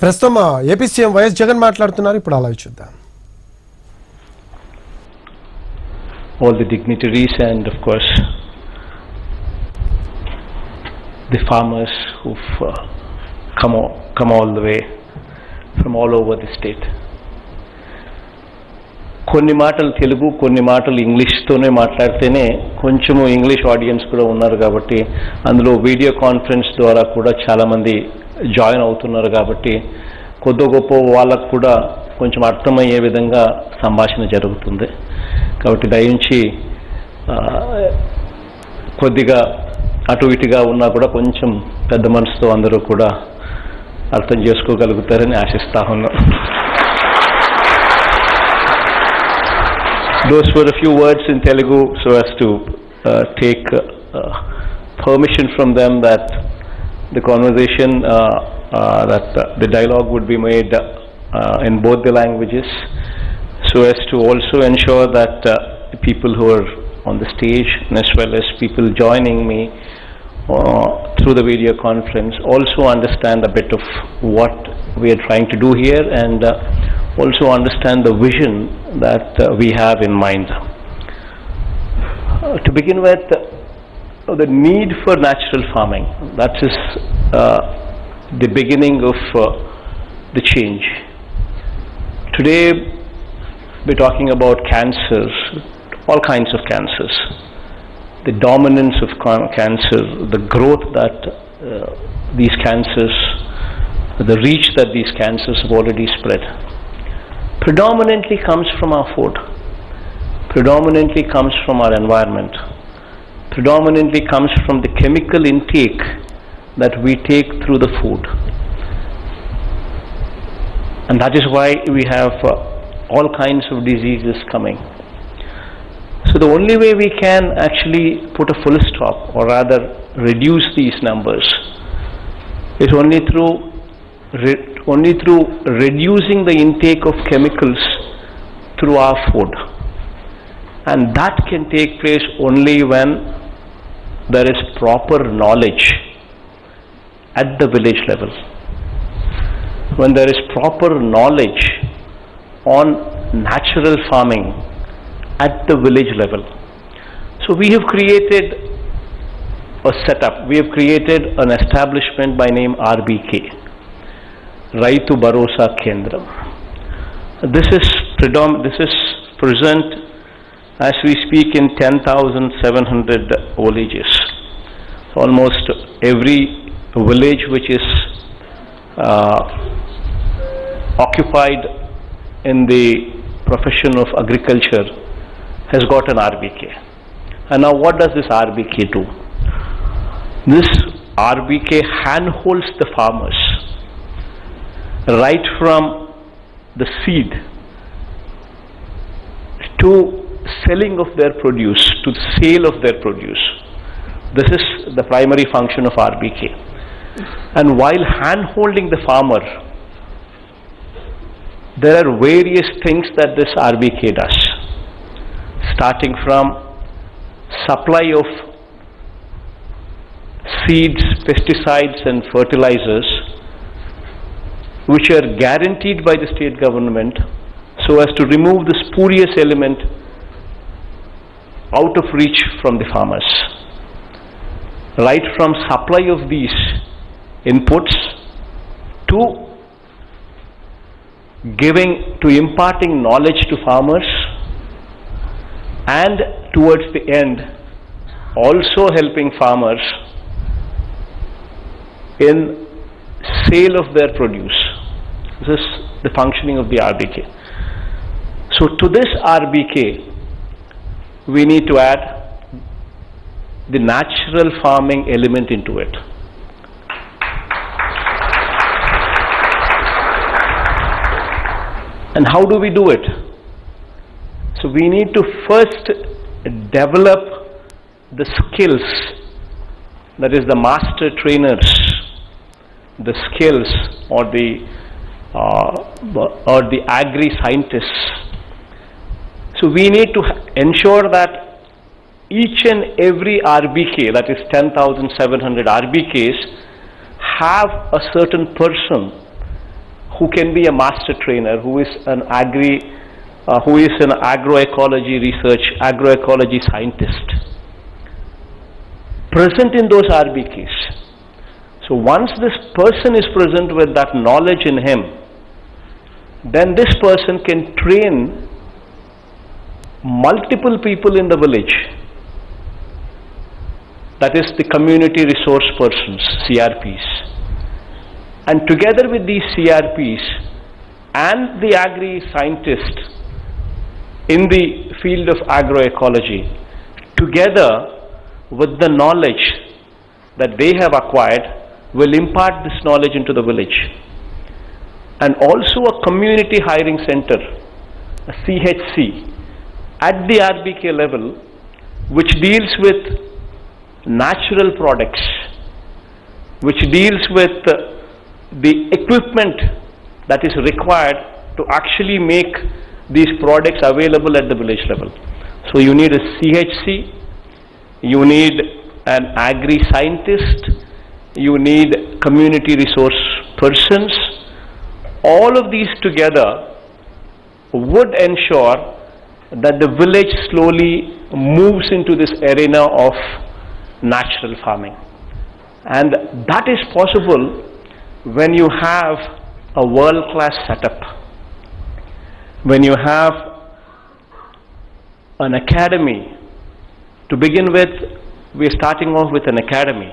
ప్రస్తుతం AP CM YS Jagan మాట్లాడుతున్నారు. ఇప్పుడు అలా చూద్దాం. All the dignitaries and of course the farmers who've come all the way from all over the state. కొన్ని మాటలు తెలుగు, కొన్ని మాటలు ఇంగ్లీష్తోనే మాట్లాడితేనే కొంచెము ఇంగ్లీష్ ఆడియన్స్ కూడా ఉన్నారు కాబట్టి, అందులో వీడియో కాన్ఫరెన్స్ ద్వారా కూడా చాలామంది జాయిన్ అవుతున్నారు కాబట్టి కొద్ది గొప్ప వాళ్ళకు కూడా కొంచెం అర్థమయ్యే విధంగా సంభాషణ జరుగుతుంది. కాబట్టి దయించి కొద్దిగా అటు ఇటుగా ఉన్నా కూడా కొంచెం పెద్ద మనసుతో అందరూ కూడా అర్థం చేసుకోగలుగుతారని ఆశిస్తా ఉన్నాను. Those were a few words in Telugu so as to take permission from them that the conversation, that the dialogue would be made in both the languages, so as to also ensure that people who are on the stage and as well as people joining me through the video conference also understand a bit of what we are trying to do here and also understand the vision that we have in mind. To begin with, the need for natural farming, that is the beginning of the change. Today we're talking about cancers, all kinds of cancers, the dominance of cancer, the growth that these cancers, the reach that these cancers have already spread, predominantly comes from our food, predominantly comes from our environment, predominantly comes from the chemical intake that we take through the food. And that is why we have all kinds of diseases coming. So the only way we can actually put a full stop, or rather reduce these numbers, is only through reducing the intake of chemicals through our food. And that can take place only when there is proper knowledge at the village level, when there is proper knowledge on natural farming at the village level. So we have created a setup, we have created an establishment by name RBK, Raitu Bharosa Kendram. This is present as we speak in 10,700 villages. Almost every village which is occupied in the profession of agriculture has got an RBK. And now what does this RBK do? This RBK handholds the farmers right from the seed to selling of their produce, to the sale of their produce. This is the primary function of RBK. And while hand-holding the farmer, there are various things that this RBK does, starting from supply of seeds, pesticides and fertilizers, which are guaranteed by the state government so as to remove the spurious element out of reach from the farmers. Right from supply of these inputs to imparting knowledge to farmers, and towards the end also helping farmers in sale of their produce. This is the functioning of the RBK. So to this RBK we need to add the natural farming element into it. And how do we do it? So we need to first develop the skills, that is the master trainers, the skills or the agri scientists. So we need to ensure that each and every RBK, that is 10,700 RBKs, have a certain person who can be a master trainer, who is an agroecology research, agroecology scientist, present in those RBKs. So once this person is present with that knowledge in him, then this person can train multiple people in the village. That is the community resource persons, CRPs. And together with these CRPs and the agri scientist in the field of agroecology, together with the knowledge that they have acquired, will impart this knowledge into the village. And also a community hiring center, a CHC, at the RBK level, which deals with natural products, which deals with the equipment that is required to actually make these products available at the village level. So you need a CHC, you need an agri scientist, you need community resource persons. All of these together would ensure that the village slowly moves into this arena of natural farming. And that is possible when you have a world-class setup, when you have an academy. To begin with, we are starting off with an academy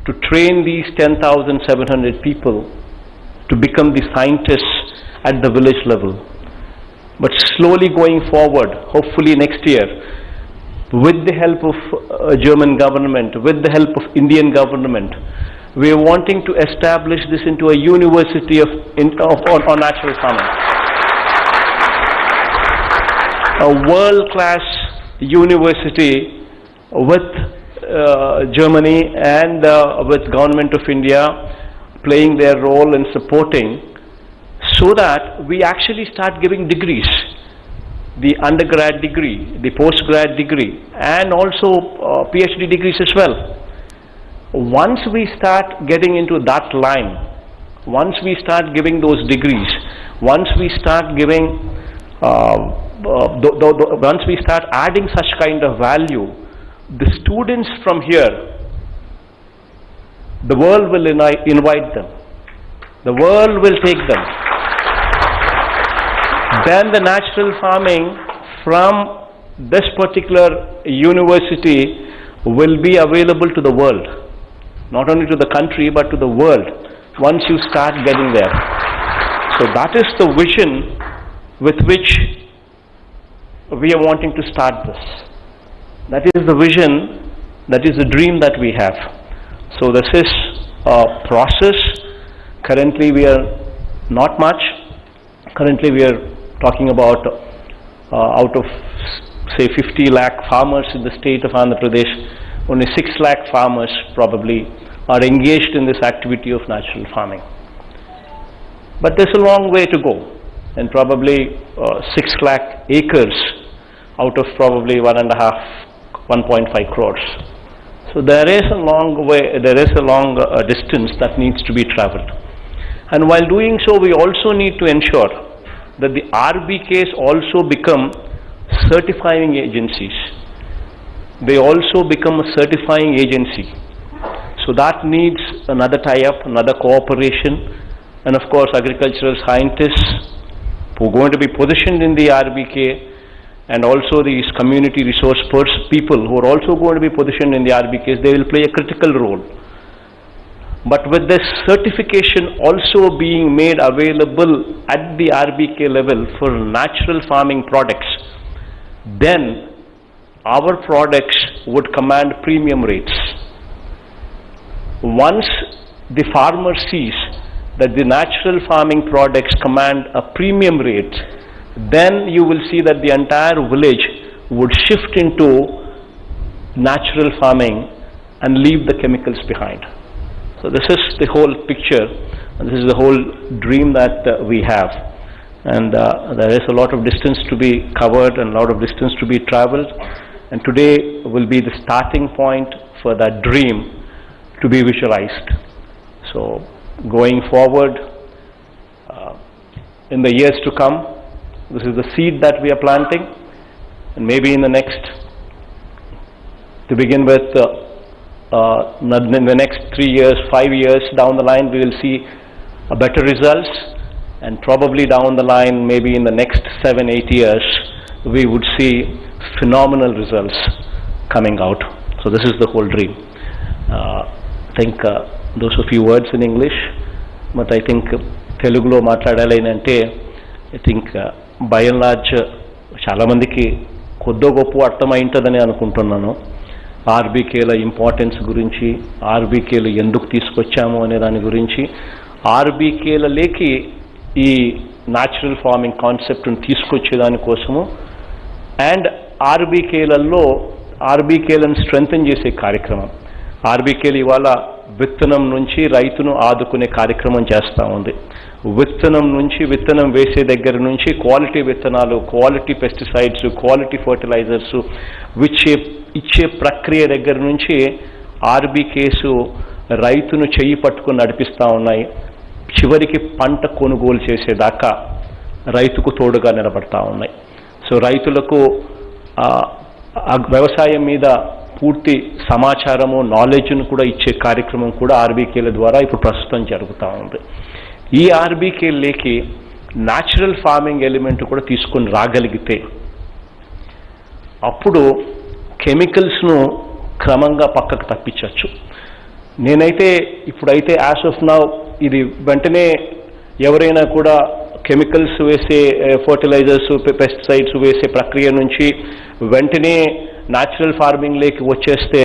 to train these 10,700 people to become the scientists at the village level. But slowly going forward, hopefully next year, with the help of German government, with the help of Indian government, we are wanting to establish this into a university on natural farming. A world-class university with Germany and with Government of India playing their role in supporting, so that we actually start giving degrees, the undergrad degree, the postgrad degree, and also PhD degrees as well. Once we start getting into that line, once we start giving those degrees, once we start giving, once we start adding such kind of value, the students from here, the world will invite them. The world will take them. Then the natural farming from this particular university will be available to the world. Not only to the country, but to the world, once you start getting there. So that is the vision with which we are wanting to start this. That is the vision, that is the dream that we have. So this is a process. Currently we are not much. Currently we are talking about out of say 50 lakh farmers in the state of Andhra Pradesh, only 6 lakh farmers probably are engaged in this activity of natural farming. But there's a long way to go, and probably 6 lakh acres out of probably 1.5 crores. So there is a long way, there is a long distance that needs to be traveled. And while doing so, we also need to ensure that the RBKs also become certifying agencies. They also become a certifying agency. So that needs another tie-up, another cooperation, and of course agricultural scientists who are going to be positioned in the RBK, and also these community resource people who are also going to be positioned in the RBKs, they will play a critical role. But with this certification also being made available at the RBK level for natural farming products, then our products would command premium rates. Once the farmer sees that the natural farming products command a premium rate, then you will see that the entire village would shift into natural farming and leave the chemicals behind. So this is the whole picture, and this is the whole dream that we have. And there is a lot of distance to be covered and a lot of distance to be traveled. And today will be the starting point for that dream to be visualized. So going forward, in the years to come. This is the seed that we are planting, and maybe in the next, to begin with, in the next 3 years, 5 years down the line, we will see a better results, and probably down the line, maybe in the next 7-8 years, we would see phenomenal results coming out. So this is the whole dream. I think those are few words in English, but I think Telugulo మాట్లాడాలి అంటే I think by and large చాలా మందికి కొద్దో గొప్ప అర్థమై ఉంటుందని అనుకుంటున్నాను. ఆర్బీకేల importance గురించి, ఆర్బీకేలు ఎందుకు తీసుకొచ్చాము అనే దాని గురించి, ఆర్బీకేలలోకి ఈ న్యాచురల్ ఫార్మింగ్ కాన్సెప్ట్ని తీసుకొచ్చే దానికోసము, అండ్ ఆర్బీకేలను స్ట్రెంగ్తన్ చేసే కార్యక్రమం. ఆర్బీకేలు ఇవాళ విత్తనం నుంచి రైతును ఆదుకునే కార్యక్రమం చేస్తూ ఉంది. విత్తనం నుంచి, విత్తనం వేసే దగ్గర నుంచి క్వాలిటీ విత్తనాలు, క్వాలిటీ పెస్టిసైడ్స్, క్వాలిటీ ఫర్టిలైజర్స్ ఇచ్చే ప్రక్రియ దగ్గర నుంచి ఆర్బీకేసు రైతును చెయ్యి పట్టుకుని నడిపిస్తూ ఉన్నాయి. చివరికి పంట కొనుగోలు చేసేదాకా రైతుకు తోడుగా నిలబడతా ఉన్నాయి. సో రైతులకు వ్యవసాయం మీద పూర్తి సమాచారము, నాలెడ్జ్ను కూడా ఇచ్చే కార్యక్రమం కూడా ఆర్బీకేల ద్వారా ఇప్పుడు ప్రస్తుతం జరుగుతూ ఉంది. ఈ ఆర్బీకేలకి న్యాచురల్ ఫార్మింగ్ ఎలిమెంట్ కూడా తీసుకొని రాగలిగితే అప్పుడు కెమికల్స్ను క్రమంగా పక్కకు తప్పించవచ్చు. నేనైతే ఇప్పుడైతే యాజ్ ఆఫ్ నౌ ఇది వెంటనే ఎవరైనా కూడా కెమికల్స్ వేసే, ఫర్టిలైజర్స్, పెస్టిసైడ్స్ వేసే ప్రక్రియ నుంచి వెంటనే న్యాచురల్ ఫార్మింగ్లోకి వచ్చేస్తే